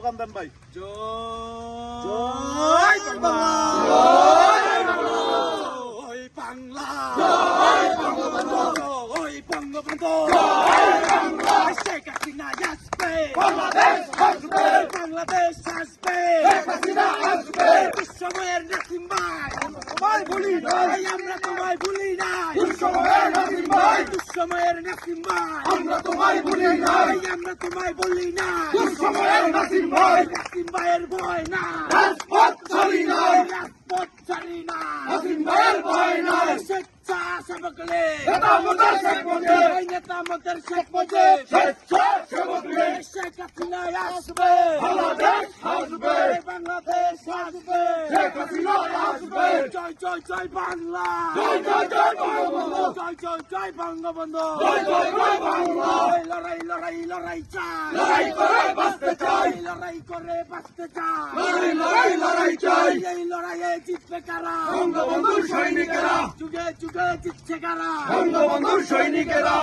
Slogan দেন ভাই। জয় বাংলা, জয় বাংলা, জয় বঙ্গবন্ধু, জয় বঙ্গবন্ধু, জয় বাংলা। শেখ হাসিনা আসবে, বাংলাদেশ আসবে, বাংলাদেশ আসবে, শেখ হাসিনা আসবে। দুঃসময়ের নাসিম ভাই, তোমায় ভুলি নাই, আমরা তোমায় ভুলি নাই। দুঃসময়ের নাসিম ভাই, দুঃসময়ের নাসিম ভাই, আমরা তোমায় ভুলি নাই, আমরা তোমায় ভুলি নাই। দুঃসময়ের নাসিম ভাই, নাসিম ভাইয়ের ভয় না, রাজপথ ছাড়ি নাই, রাজপথ ছাড়ি না, নাসিম ভাইয়ের ভয় নাই। স্বেচ্ছাসেবক লীগ, নেতা আমাদের শেখ মুজিব, নেতা আমাদের শেখ মুজিব, স্বেচ্ছাসেবক লীগ। শেখ হাসিনা আসবে, বাংলাদেশ আসবে, বাংলাদেশ আসবে, শেখ হাসিনা আসবে। জয় জয় জয় বাংলা, জয় জয় জয় বঙ্গবন্ধু, জয় জয় জয় বঙ্গবন্ধু, জয় জয় জয় বাংলা। লড়াই লড়াই লড়াই চাই, লড়াই করে বাঁচতে চাই, লড়াই করে বাঁচতে চাই, লড়াই লড়াই লড়াই চাই। এই লড়াইয়ে জিতবে কারা? বঙ্গবন্ধুর সৈনিকেরা। যুগে যুগে জিতছে কারা? বঙ্গবন্ধুর সৈনিকেরা।